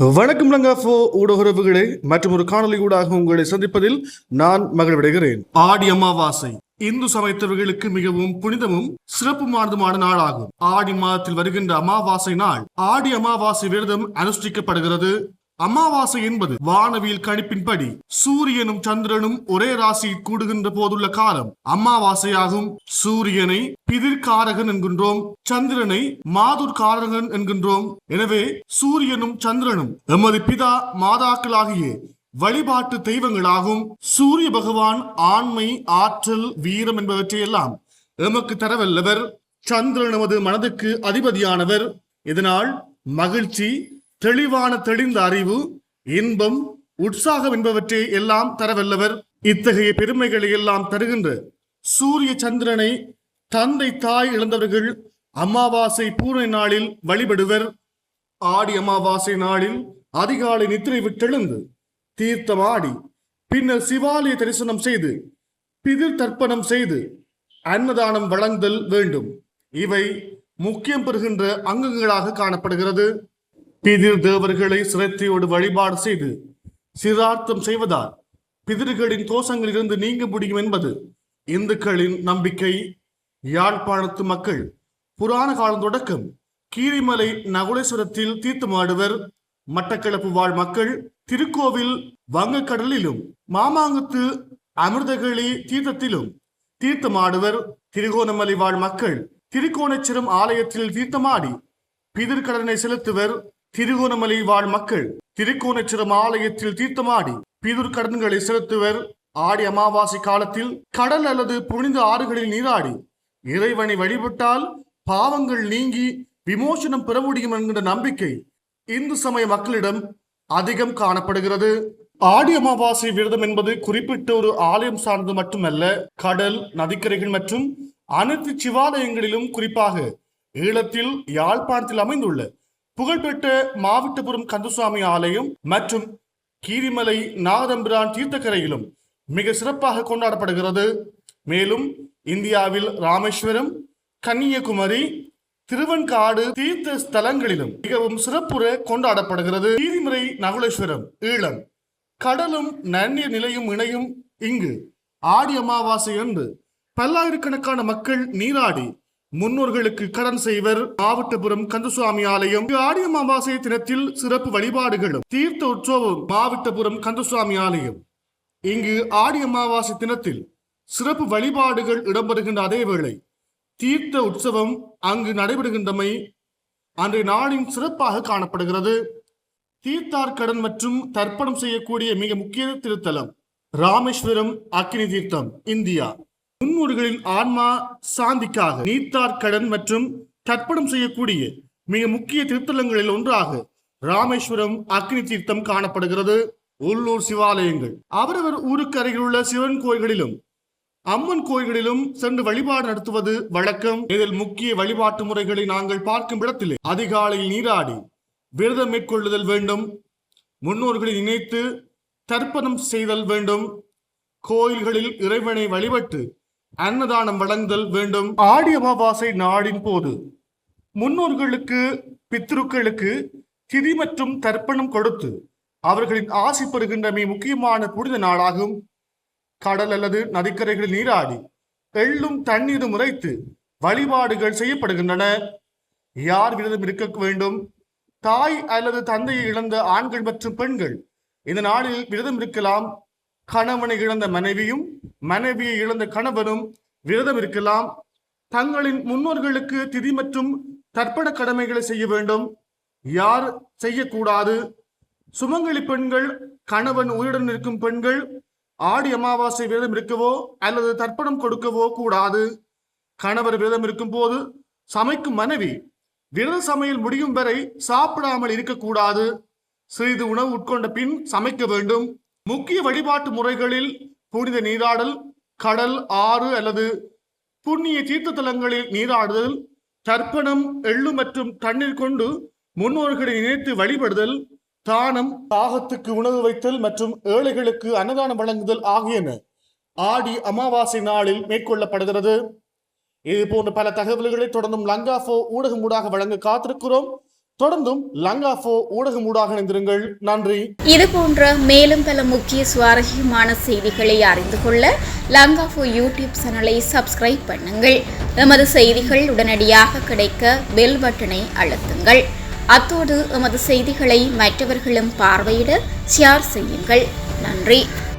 வணக்கம் லங்காஃபோ ஊடகங்களே மற்றும் ஒரு காணொலி ஊடாக உங்களை சந்திப்பதில் நான் மகிழ்வடைகிறேன். ஆடி அமாவாசை இந்து சமயத்தவர்களுக்கு மிகவும் புனிதமும் சிறப்புமானதுமான நாளாகும். ஆடி மாதத்தில் வருகின்ற அமாவாசை நாள் ஆடி அமாவாசை விரதம் அனுஷ்டிக்கப்படுகிறது. அமாவாசை என்பது வானவியல் கணிப்பின்படி சூரியனும் சந்திரனும் ஒரே ராசியில் கூடுகின்ற போதுள்ள காலம் அமாவாசையாகும். சூரியனை பிதிர்காரகன் என்கின்றோம், சந்திரனை மாதுர்காரகன் என்கின்றோம். எனவே சூரியனும் சந்திரனும் எமது பிதா மாதாக்களாகிய வழிபாட்டு தெய்வங்களாகும். சூரிய பகவான் ஆண்மை, ஆற்றல், வீரம் என்பவற்றையெல்லாம் எமக்கு தரவல்லவர். சந்திரன் நமது மனதுக்கு அதிபதியானவர். இதனால் மகிழ்ச்சி, தெளிந்த அறிவு, இன்பம், உற்சாகம் என்பவற்றை எல்லாம் தரவல்லவர். இத்தகைய பெருமைகளை எல்லாம் தருகின்ற சூரிய சந்திரனை தந்தை தாய் இழந்தவர்கள் அமாவாசை பூர்ண நாளில் வழிபடுவர். ஆடி அமாவாசை நாளில் அதிகாலை நித்திரை விட்டெழுந்து தீர்த்தமாடி பின்னர் சிவாலய தரிசனம் செய்து பிதிர் தர்ப்பணம் செய்து அன்னதானம் வழங்குதல் வேண்டும். இவை முக்கியம் பெறுகின்ற அங்கங்களாக காணப்படுகிறது. பிதிர் தேவர்களை சிரத்தையோடு வழிபாடு செய்து சிரார்த்தம் செய்வதால் பிதிர்களின் தோஷங்களிலிருந்து நீங்க முடியும் என்பது இந்துக்களின் நம்பிக்கை. யாழ்ப்பாணத்து மக்கள் புராண காலம் தொடக்கம் கீரிமலை நகுலேஸ்வரத்தில் தீர்த்தமாடுவர். மட்டக்களப்பு வாழ் மக்கள் திருக்கோவில் வங்கக்கடலிலும் மாமாங்கத்து அமிர்தகளி தீர்த்தத்திலும் தீர்த்தமாடுவர். திருகோணமலை வாழ் மக்கள் திருக்கோணேஸ்வரம் ஆலயத்தில் தீர்த்தமாடி பிதிர்கடனை செலுத்துவர். திருகோணமலை வாழ் மக்கள் திருக்கோணேஸ்வரம் ஆலயத்தில் தீர்த்தமாடி பிதிர்கடன்களை செலுத்துவர். ஆடி அமாவாசை காலத்தில் கடல் அல்லது புனித ஆறுகளில் நீராடி இறைவனை வழிபட்டால் பாவங்கள் நீங்கி விமோசனம் பெற முடியும் என்கின்ற நம்பிக்கை இந்து சமய மக்களிடம் அதிகம் காணப்படுகிறது. ஆடி அமாவாசை விரதம் என்பது குறிப்பிட்ட ஒரு ஆலயம் சார்ந்தது மட்டுமல்ல. கடல், நதிக்கரைகள் மற்றும் அனைத்து சிவாலயங்களிலும், குறிப்பாக ஈழத்தில் யாழ்ப்பாணத்தில் அமைந்துள்ள புகழ்பெற்ற மாவட்டபுரம் கந்தசுவாமி ஆலயம் மற்றும் கீரிமலை நாகதம்பிரான் தீர்த்தக்கரையிலும் மிக சிறப்பாக கொண்டாடப்படுகிறது. மேலும் இந்தியாவில் ராமேஸ்வரம், கன்னியாகுமரி, திருவன்காடு தீர்த்த ஸ்தலங்களிலும் மிகவும் சிறப்புற கொண்டாடப்படுகிறது. கீரிமலை நகுலேஸ்வரம் ஈழம் கடலும் நன்னீர் நிலையும் இணையும் இங்கு ஆடி அமாவாசை அன்று பல்லாயிரக்கணக்கான மக்கள் நீராடி முன்னோர்களுக்கு கடன் செய்வர். மாவட்டபுரம் கந்தசுவாமி ஆலயம் ஆடி அமாவாசை தினத்தில் சிறப்பு வழிபாடுகளும் தீர்த்த உற்சவம். மாவட்டபுரம் கந்தசுவாமி ஆலயம் இங்கு ஆடி அமாவாசை தினத்தில் சிறப்பு வழிபாடுகள் இடம்பெறுகின்ற அதே வேளை தீர்த்த உற்சவம் அங்கு நடைபெறுகின்றமை அன்றைய நாளின் சிறப்பாக காணப்படுகிறது. தீர்த்தார் கடன் மற்றும் தர்ப்பணம் செய்யக்கூடிய மிக முக்கிய திருத்தலம் ராமேஸ்வரம் அக்னி தீர்த்தம். இந்தியா முன்னோர்களின் ஆன்மா சாந்திக்காக நீத்தார் கடன் மற்றும் தர்ப்பணம் செய்யக்கூடிய மிக முக்கிய திருத்தலங்களில் ஒன்றாக ராமேஸ்வரம் அக்னி தீர்த்தம் காணப்படுகிறது. உள்ளூர் சிவாலயங்கள் அவரவர் ஊருக்கு அருகில் உள்ள சிவன் கோயில்களிலும் அம்மன் கோயில்களிலும் சென்று வழிபாடு நடத்துவது வழக்கம். இதில் முக்கிய வழிபாட்டு முறைகளை நாங்கள் பார்க்கும் இடத்திலே அதிகாலையில் நீராடி விரதம் மேற்கொள்ளுதல் வேண்டும். முன்னோர்களை நினைத்து தர்ப்பணம் செய்தல் வேண்டும். கோயில்களில் இறைவனை வழிபட்டு அன்னதானம் வழங்குதல் வேண்டும். ஆடி அமாவாசை நாளின் போது முன்னோர்களுக்கு, பித்ருக்களுக்கு திதி மற்றும் தர்ப்பணம் கொடுத்து அவர்களின் ஆசி பெறுகின்ற மிக முக்கியமான புனித நாளாகும். கடல் அல்லது நதிக்கரைகளில் நீராடி எள்ளும் தண்ணீரும் உரைத்து வழிபாடுகள் செய்யப்படுகின்றன. யார் விரதம் இருக்க வேண்டும்? தாய் அல்லது தந்தையை இழந்த ஆண்கள் மற்றும் பெண்கள் இந்த நாளில் விரதம் இருக்கலாம். கணவனை இழந்த மனைவியும் மனைவியை இழந்த கணவனும் விரதம் இருக்கலாம். தங்களின் முன்னோர்களுக்கு திதி மற்றும் தர்ப்பண கடமைகளை செய்ய வேண்டும். யார் செய்யக்கூடாது? சுமங்கலி பெண்கள், கணவன் உயிருடன் இருக்கும் பெண்கள் ஆடி அமாவாசை விரதம் இருக்கவோ அல்லது தர்ப்பணம் கொடுக்கவோ கூடாது. கணவர் விரதம் இருக்கும் போது சமைக்கும் மனைவி விரத சமையல் முடியும் வரை சாப்பிடாமல் இருக்கக்கூடாது. சிறிது உணவு உட்கொண்ட பின் சமைக்க வேண்டும். முக்கிய வழிபாட்டு முறைகளில் புனித நீராடல், கடல், ஆறு அல்லது புண்ணிய தீர்த்த தலங்களில் நீராடுதல், தர்ப்பணம், எள்ளு மற்றும் தண்ணீர் கொண்டு முன்னோர்களை நினைத்து வழிபடுதல், தானம், தாகத்துக்கு உணவு வைத்தல் மற்றும் ஏழைகளுக்கு அன்னதானம் வழங்குதல் ஆகியன ஆடி அமாவாசை நாளில் மேற்கொள்ளப்படுகிறது. இது போன்ற பல தகவல்களை தொடர்ந்தும் லங்காஃபோ ஊடகம் ஊடாக வழங்க காத்திருக்கிறோம். தொடர்ந்தும் லங்காஃபோ ஊடகம் ஊடாக இணைந்திருங்கள். நன்றி. இது போன்ற மேலும் பல முக்கிய சுவாரஸ்யமான செய்திகளை அறிந்து கொள்ள லங்காஃபோ யூடியூப் சேனலை சப்ஸ்கிரைப் பண்ணுங்கள். எமது செய்திகள் உடனடியாக கிடைக்க பெல் பட்டனை அழுத்துங்கள். அத்தோடு எமது செய்திகளை மற்றவர்களும் பார்வையிட ஷேர் செய்யுங்கள். நன்றி.